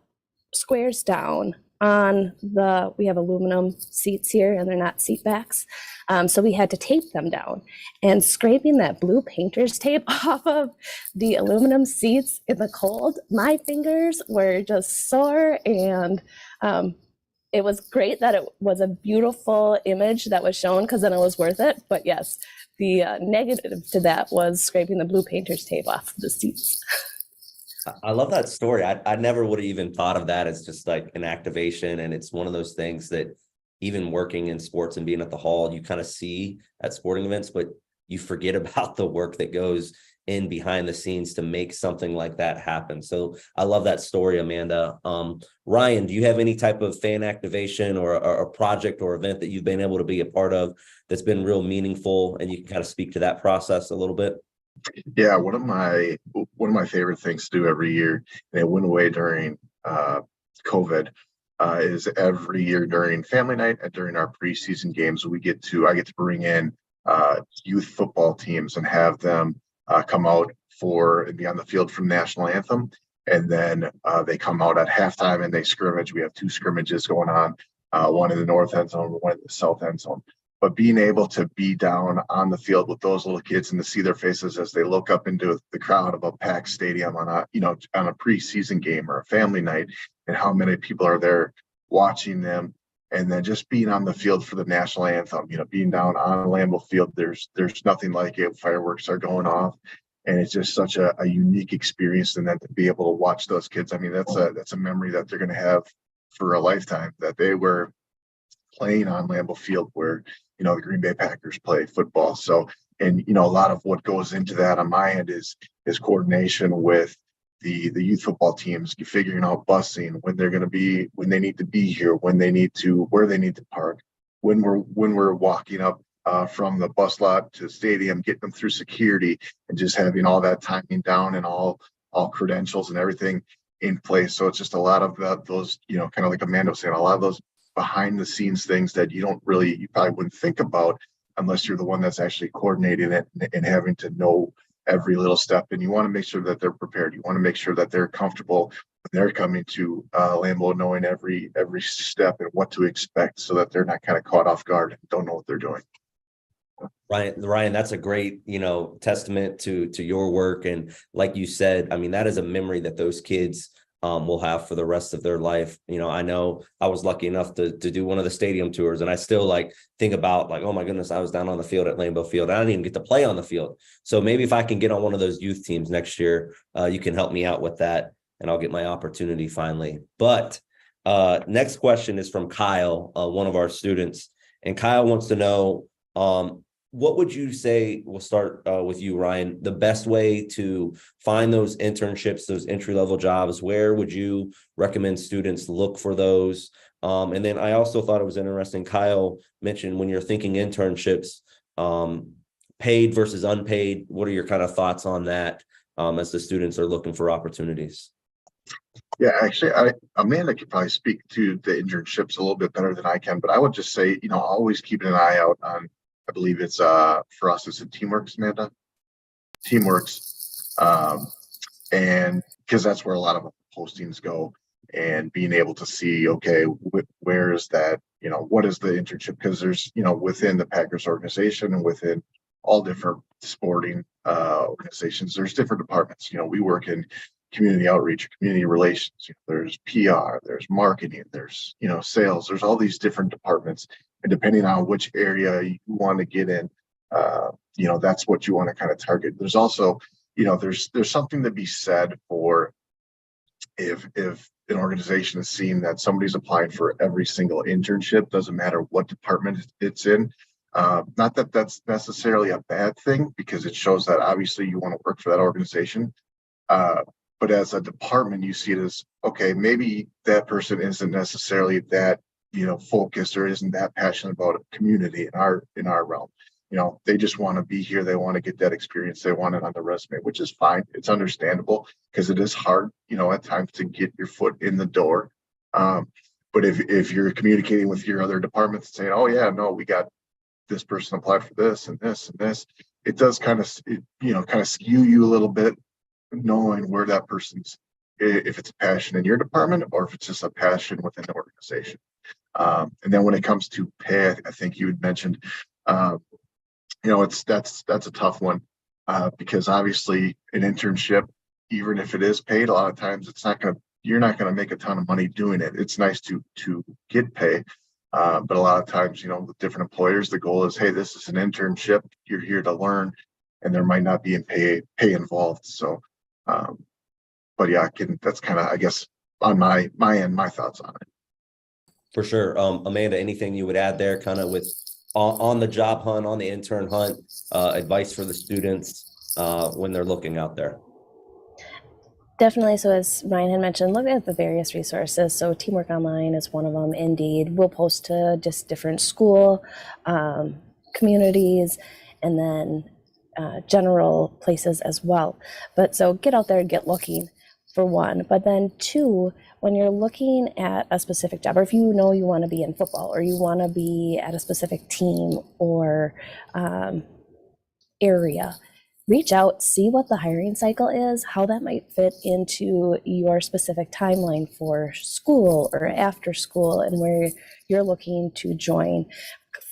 squares down on we have aluminum seats here and they're not seat backs. So we had to tape them down, and scraping that blue painter's tape off of the aluminum seats in the cold, my fingers were just sore, and it was great that it was a beautiful image that was shown, because then it was worth it. But yes, the negative to that was scraping the blue painter's tape off the seats. I love that story. I never would have even thought of that as just like an activation. And it's one of those things that even working in sports and being at the hall, you kind of see at sporting events, but you forget about the work that goes in behind the scenes to make something like that happen. So I love that story, Amanda. Ryan, do you have any type of fan activation or a project or event that you've been able to be a part of that's been real meaningful, and you can kind of speak to that process a little bit? Yeah, one of my favorite things to do every year, and it went away during COVID, is every year during family night and during our preseason games, I get to bring in youth football teams and have them come out and be on the field from national anthem, and then they come out at halftime and they scrimmage. We have 2 scrimmages going on, one in the north end zone, one in the south end zone. But being able to be down on the field with those little kids and to see their faces as they look up into the crowd of a packed stadium on a preseason game or a family night, and how many people are there watching them, and then just being on the field for the national anthem, being down on Lambeau Field, there's nothing like it. Fireworks are going off, and it's just such a unique experience. And then to be able to watch those kids, I mean, that's a memory that they're going to have for a lifetime, that they were playing on Lambeau Field where, the Green Bay Packers play football. So, and, a lot of what goes into that on my end is coordination with the youth football teams, figuring out busing, when they need to be here, where they need to park, when we're walking up from the bus lot to the stadium, getting them through security, and just having all that timing down and all credentials and everything in place. So it's just a lot of those, kind of like Amanda was saying, a lot of those behind the scenes things that you probably wouldn't think about unless you're the one that's actually coordinating it and having to know every little step. And you want to make sure that they're prepared. You want to make sure that they're comfortable when they're coming to Lambeau, knowing every step and what to expect, so that they're not kind of caught off guard and don't know what they're doing. Ryan, that's a great, testament to your work. And like you said, I mean, that is a memory that those kids will have for the rest of their life. I know I was lucky enough to do one of the stadium tours, and I still think about oh my goodness, I was down on the field at Lambeau Field. I didn't even get to play on the field. So maybe if I can get on one of those youth teams next year, you can help me out with that, and I'll get my opportunity finally. But next question is from Kyle, one of our students. And Kyle wants to know, what would you say, we'll start with you, Ryan, the best way to find those internships, those entry-level jobs? Where would you recommend students look for those? And then I also thought it was interesting, Kyle mentioned when you're thinking internships, paid versus unpaid, what are your kind of thoughts on that as the students are looking for opportunities? Yeah, actually, Amanda could probably speak to the internships a little bit better than I can, but I would just say, always keeping an eye out on, I believe it's for us, it's a Teamworks, Amanda. Teamworks. And because that's where a lot of postings go, and being able to see, okay, where is that, what is the internship? Because there's, within the Packers organization and within all different sporting organizations, there's different departments. We work in community outreach, community relations. There's PR, there's marketing, there's, sales, there's all these different departments. And depending on which area you want to get in, that's what you want to kind of target. There's also, there's something to be said for if an organization is seeing that somebody's applying for every single internship, doesn't matter what department it's in. Not that that's necessarily a bad thing, because it shows that obviously you want to work for that organization. But as a department, you see it as, okay, maybe that person isn't necessarily that, focused or isn't that passionate about a community in our realm. They just want to be here. They want to get that experience. They want it on the resume, which is fine. It's understandable, because it is hard, at times, to get your foot in the door. But if you're communicating with your other departments and saying, oh yeah, no, we got this person applied for this and this and this, it does kind of skew you a little bit, knowing where that person's, if it's a passion in your department or if it's just a passion within the organization. And then when it comes to pay, I think you had mentioned, that's a tough one, because obviously an internship, even if it is paid, a lot of times you're not going to make a ton of money doing it. It's nice to get pay. But a lot of times, with different employers, the goal is, hey, this is an internship. You're here to learn, and there might not be pay involved. So, but yeah, that's kind of, I guess, on my end, my thoughts on it. For sure. Amanda, anything you would add there, kind of with on the job hunt, on the intern hunt, advice for the students when they're looking out there? Definitely. So as Ryan had mentioned, look at the various resources. So Teamwork Online is one of them. Indeed, we'll post to just different school communities, and then general places as well. But so get out there and get looking, for one. But then two, when you're looking at a specific job, or if you want to be in football, or you want to be at a specific team or area, reach out, see what the hiring cycle is, how that might fit into your specific timeline for school or after school, and where you're looking to join.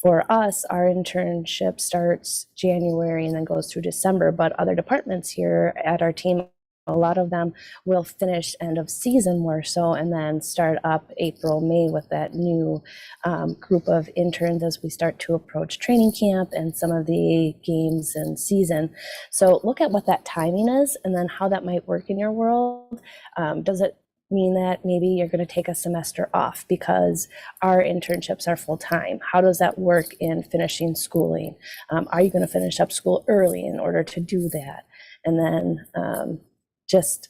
For us, our internship starts January and then goes through December, but other departments here at our team, a lot of them will finish end of season more so, and then start up April, May with that new group of interns as we start to approach training camp and some of the games and season. So look at what that timing is, and then how that might work in your world. Does it mean that maybe you're going to take a semester off because our internships are full-time? How does that work in finishing schooling? Are you going to finish up school early in order to do that? And then just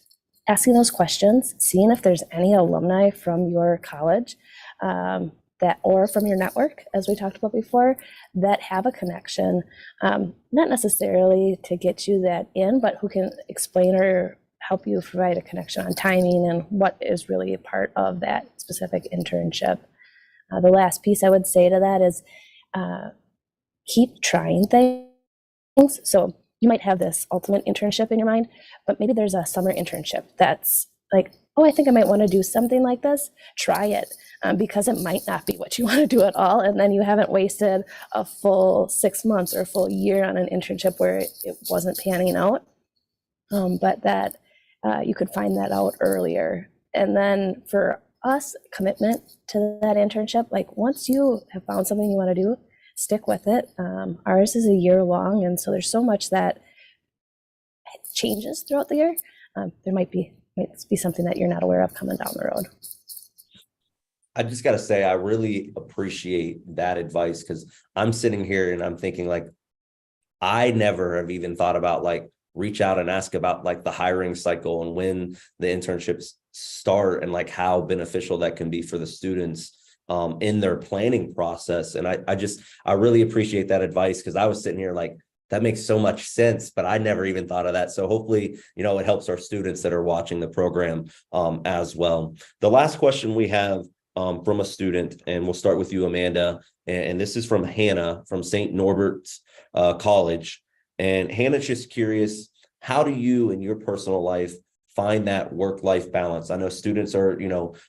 asking those questions, seeing if there's any alumni from your college or from your network, as we talked about before, that have a connection, not necessarily to get you that in, but who can explain or help you provide a connection on timing and what is really a part of that specific internship. The last piece I would say to that is keep trying things. So you might have this ultimate internship in your mind, but maybe there's a summer internship that's like, oh, I think I might want to do something like this. Try it, because it might not be what you want to do at all. And then you haven't wasted a full 6 months or a full year on an internship where it wasn't panning out. But that you could find that out earlier. And then for us, commitment to that internship, like once you have found something you want to do, stick with it. Ours is a year long, and so there's so much that changes throughout the year. There might be something that you're not aware of coming down the road. I just got to say, I really appreciate that advice, because I'm sitting here and I'm thinking, like, I never have even thought about reach out and ask about the hiring cycle and when the internships start, and how beneficial that can be for the students in their planning process. And I really appreciate that advice, because I was sitting here that makes so much sense, but I never even thought of that. So hopefully, it helps our students that are watching the program as well. The last question we have from a student, and we'll start with you, Amanda, and this is from Hannah from St. Norbert's College. And Hannah's just curious, how do you in your personal life find that work-life balance? I know students are,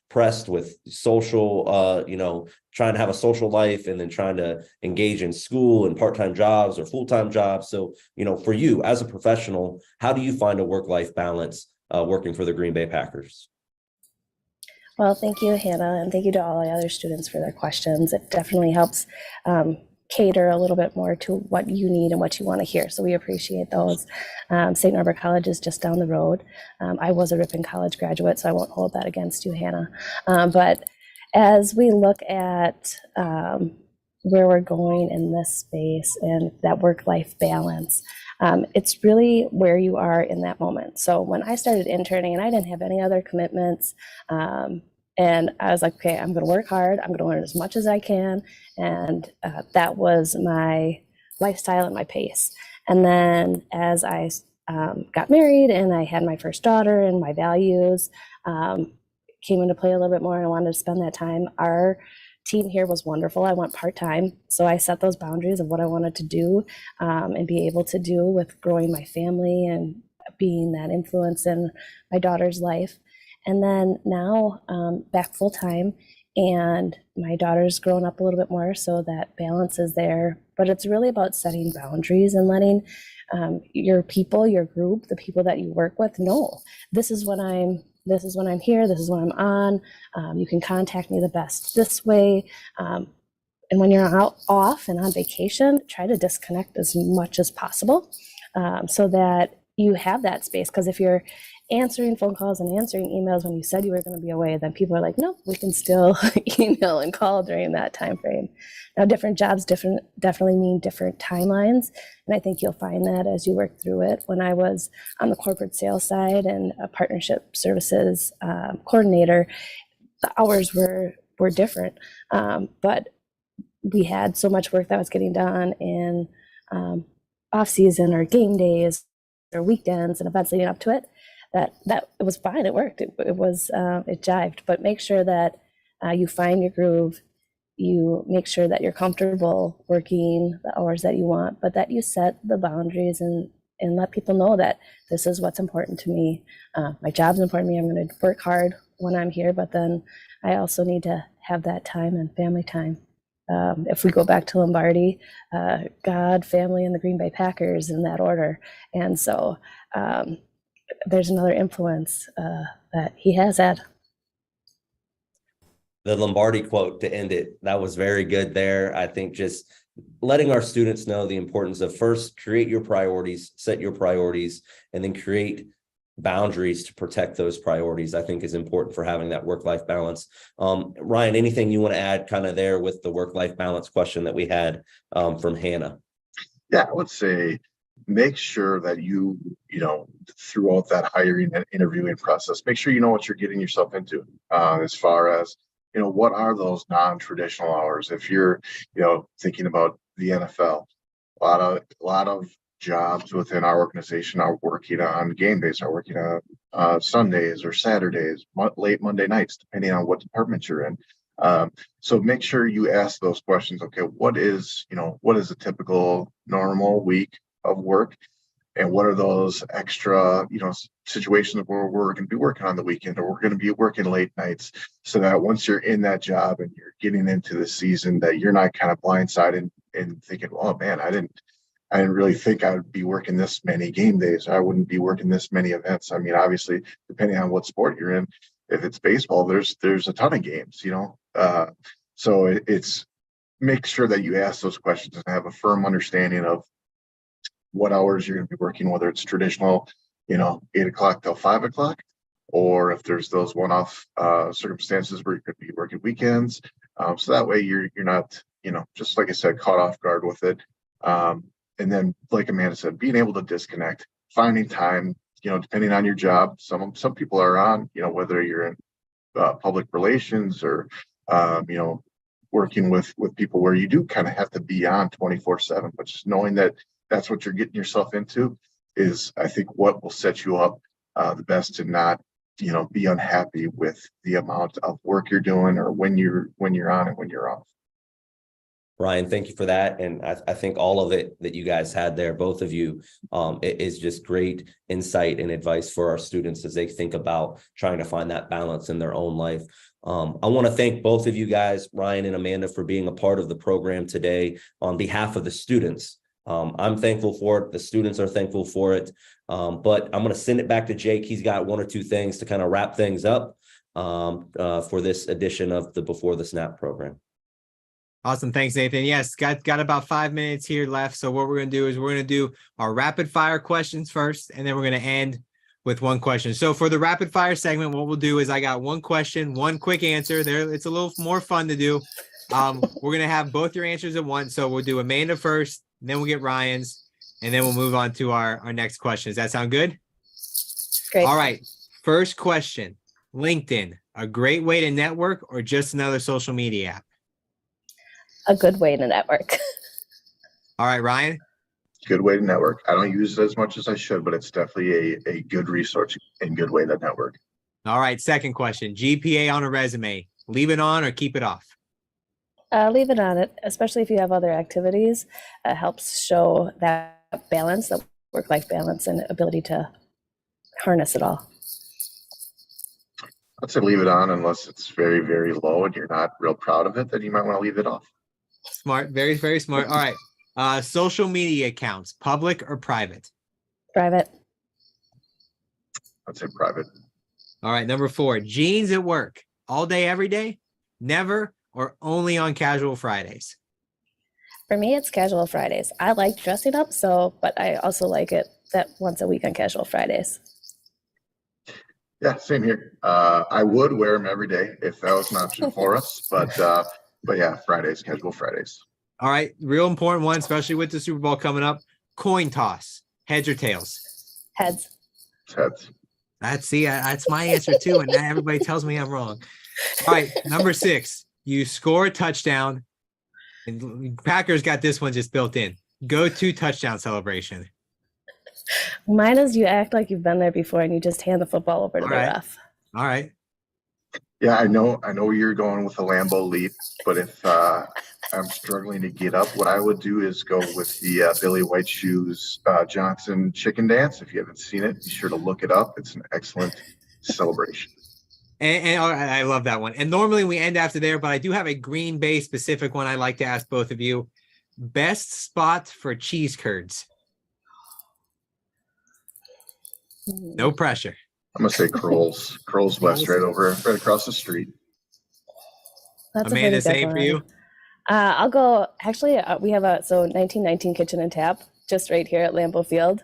pressed with social, trying to have a social life, and then trying to engage in school and part-time jobs or full-time jobs. So, for you as a professional, how do you find a work-life balance working for the Green Bay Packers? Well, thank you, Hannah, and thank you to all the other students for their questions. It definitely helps cater a little bit more to what you need and what you want to hear. So we appreciate those. St. Norbert College is just down the road. I was a Ripon College graduate, so I won't hold that against you, Hannah. But as we look at where we're going in this space and that work-life balance, it's really where you are in that moment. So when I started interning and I didn't have any other commitments, and I was like, okay, I'm going to work hard. I'm going to learn as much as I can. And that was my lifestyle and my pace. And then as I got married and I had my first daughter and my values came into play a little bit more, and I wanted to spend that time. Our team here was wonderful. I went part-time. So I set those boundaries of what I wanted to do and be able to do with growing my family and being that influence in my daughter's life. And then now back full time, and my daughter's grown up a little bit more, so that balance is there. But it's really about setting boundaries and letting your people, your group, the people that you work with know this is when I'm here, this is when I'm on. You can contact me the best this way. And when you're out off and on vacation, try to disconnect as much as possible so that you have that space. Because if you're answering phone calls and answering emails when you said you were going to be away, then people are like, no, we can still email and call during that time frame. Now, different jobs definitely mean different timelines, and I think you'll find that as you work through it. When I was on the corporate sales side and a partnership services coordinator, the hours were different, but we had so much work that was getting done in off season or game days or weekends and events leading up to it, that it was fine. It worked. It jived. But make sure that you find your groove. You make sure that you're comfortable working the hours that you want, but that you set the boundaries and let people know that this is what's important to me. My job's important to me. I'm going to work hard when I'm here, but then I also need to have that time and family time. If we go back to Lombardi, God, family, and the Green Bay Packers in that order. And so there's another influence that he has had. The Lombardi quote to end it, that was very good there. I think just letting our students know the importance of first create your priorities, set your priorities, and then create boundaries to protect those priorities, I think is important for having that work-life balance. Ryan, anything you want to add kind of there with the work-life balance question that we had from Hannah? Yeah, I would say make sure that you throughout that hiring and interviewing process, make sure you know what you're getting yourself into as far as, what are those non-traditional hours? If you're, thinking about the NFL, a lot of jobs within our organization are working on game days, are working on Sundays or Saturdays, late Monday nights, depending on what department you're in. So make sure you ask those questions. Okay, what is a typical normal week of work? And what are those extra, situations where we're going to be working on the weekend or we're going to be working late nights, so that once you're in that job and you're getting into the season, that you're not kind of blindsided and thinking, oh man, I didn't really think I would be working this many game days. I wouldn't be working this many events. I mean, obviously, depending on what sport you're in, if it's baseball, there's a ton of games, so it's make sure that you ask those questions and have a firm understanding of what hours you're going to be working, whether it's traditional, 8 o'clock till 5 o'clock, or if there's those one-off circumstances where you could be working weekends. So that way you're not, just like I said, caught off guard with it. And then, like Amanda said, being able to disconnect, finding time, depending on your job. Some people are on, whether you're in public relations or, working with people where you do kind of have to be on 24/7, but just knowing that that's what you're getting yourself into is, I think, what will set you up the best to not, be unhappy with the amount of work you're doing or when you're on and when you're off. Ryan, thank you for that. And I think all of it that you guys had there, both of you, it is just great insight and advice for our students as they think about trying to find that balance in their own life. I want to thank both of you guys, Ryan and Amanda, for being a part of the program today on behalf of the students. I'm thankful for it. The students are thankful for it. But I'm going to send it back to Jake. He's got one or two things to kind of wrap things up for this edition of the Before the Snap program. Awesome. Thanks, Nathan. Yes, got about 5 minutes here left. So what we're going to do is we're going to do our rapid fire questions first, and then we're going to end with one question. So for the rapid fire segment, what we'll do is I got one question, one quick answer there. It's a little more fun to do. We're going to have both your answers at once. So we'll do Amanda first, then we'll get Ryan's, and then we'll move on to our next question. Does that sound good? Great. All right. First question, LinkedIn, a great way to network or just another social media app? A good way to network. All right, Ryan. Good way to network. I don't use it as much as I should, but it's definitely a good resource and good way to network. All right. Second question, GPA on a resume, leave it on or keep it off? Leave it on it, especially if you have other activities. It helps show that balance, that work-life balance and ability to harness it all. I'd say leave it on unless it's very, very low and you're not real proud of it, then you might want to leave it off. Smart. Very, very smart. All right. Social media accounts, public or private? Private. I'd say private. All right. Number 4, jeans at work, all day, every day, never, or only on casual Fridays? For me, it's casual Fridays. I like dressing up, but I also like it that once a week on casual Fridays. Yeah, same here. I would wear them every day if that was an option for us, but yeah, Fridays, casual Fridays. All right. Real important one, especially with the Super Bowl coming up. Coin toss, heads or tails? Heads. Heads. That's my answer too. And now everybody tells me I'm wrong. All right. Number 6, you score a touchdown. And Packers got this one just built in. Go-to touchdown celebration. Mine is you act like you've been there before and you just hand the football over to the ref. All right. Yeah, I know you're going with a Lambeau leap, but if I'm struggling to get up, what I would do is go with the Billy White Shoes Johnson chicken dance. If you haven't seen it, be sure to look it up. It's an excellent celebration. And I love that one. And normally we end after there, but I do have a Green Bay specific one I'd like to ask both of you. Best spot for cheese curds? No pressure. I'm gonna say Kroll's West, right across the street. That's Amanda, a pretty same good for you? one. I'll go. Actually, we have 1919 Kitchen and Tap just right here at Lambeau Field.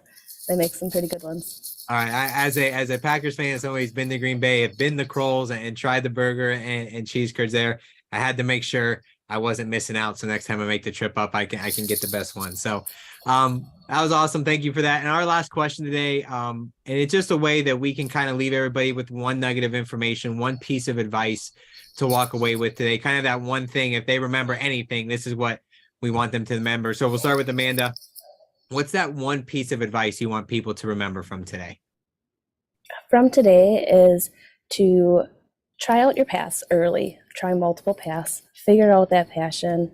They make some pretty good ones. All right. As a Packers fan that's always been to Green Bay, have been to Kroll's and tried the burger and cheese curds there. I had to make sure I wasn't missing out. So next time I make the trip up, I can get the best one. So that was awesome. Thank you for that. And our last question today, and it's just a way that we can kind of leave everybody with one nugget of information, one piece of advice to walk away with today. Kind of that one thing, if they remember anything, this is what we want them to remember. So we'll start with Amanda. What's that one piece of advice you want people to remember from today? From today is to try out your paths early, try multiple paths, figure out that passion,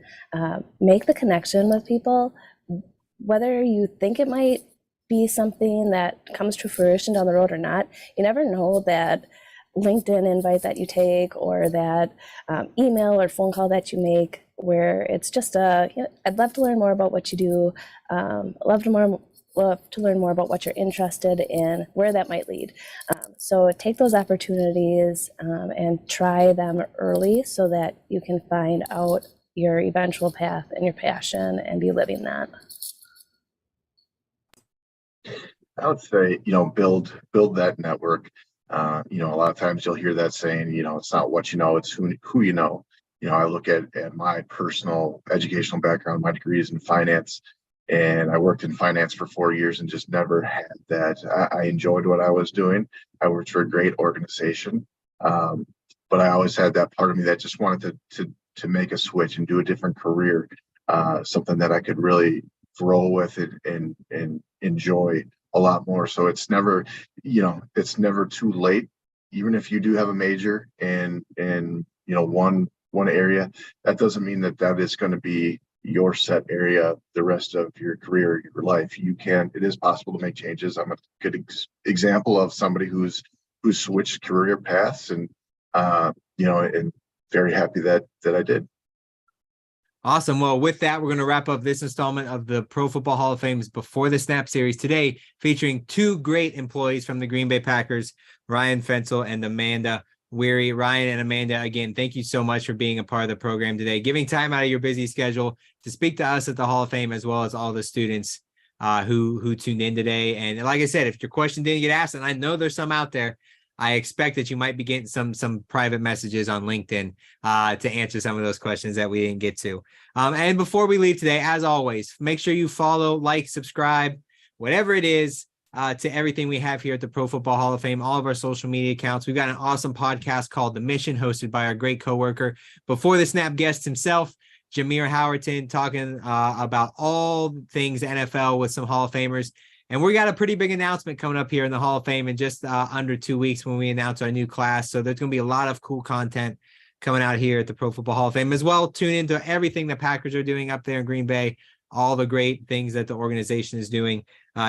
make the connection with people. Whether you think it might be something that comes to fruition down the road or not, you never know that LinkedIn invite that you take or that email or phone call that you make where it's just I'd love to learn more about what you do. Love to learn more about what you're interested in, where that might lead. So take those opportunities and try them early so that you can find out your eventual path and your passion and be living that. I would say, build that network. A lot of times you'll hear that saying, it's not what you know, it's who you know. I look at my personal educational background, my degree is in finance, and I worked in finance for 4 years and just never had that. I enjoyed what I was doing. I worked for a great organization, but I always had that part of me that just wanted to make a switch and do a different career, something that I could really grow with and enjoy a lot more. So it's never too late. Even if you do have a major in one area, that doesn't mean that is going to be your set area the rest of your career, your life. It is possible to make changes. I'm a good example of somebody who's switched career paths and very happy that I did. Awesome. Well, with that, we're going to wrap up this installment of the Pro Football Hall of Fame's Before the Snap series today, featuring two great employees from the Green Bay Packers, Ryan Fencl and Amanda Wery, Ryan, and Amanda, again, thank you so much for being a part of the program today, giving time out of your busy schedule to speak to us at the Hall of Fame, as well as all the students who tuned in today. And like I said, if your question didn't get asked, and I know there's some out there, I expect that you might be getting some private messages on LinkedIn to answer some of those questions that we didn't get to. And before we leave today, as always, make sure you follow, like, subscribe, whatever it is, to everything we have here at the Pro Football Hall of Fame, all of our social media accounts. We've got an awesome podcast called The Mission, hosted by our great coworker, Before the Snap guest himself, Jameer Howerton, talking about all things NFL with some Hall of Famers. And we got a pretty big announcement coming up here in the Hall of Fame in just under 2 weeks when we announce our new class. So there's going to be a lot of cool content coming out here at the Pro Football Hall of Fame as well. Tune into everything the Packers are doing up there in Green Bay, all the great things that the organization is doing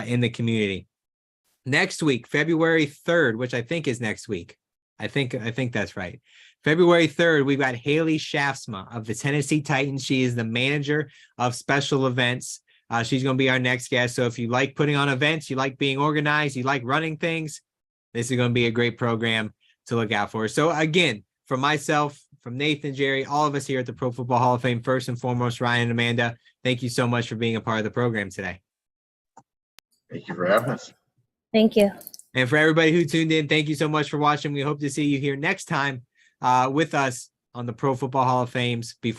in the community. Next week, February 3rd, which I think is next week. I think that's right. February 3rd, we've got Haley Shaftsma of the Tennessee Titans. She is the manager of special events. She's going to be our next guest. So if you like putting on events, you like being organized, you like running things, this is going to be a great program to look out for. So again, from myself, from Nathan, Jerry, all of us here at the Pro Football Hall of Fame, first and foremost, Ryan and Amanda, thank you so much for being a part of the program today. Thank you for having us. Thank you. And for everybody who tuned in, thank you so much for watching. We hope to see you here next time with us on the Pro Football Hall of Fame's Before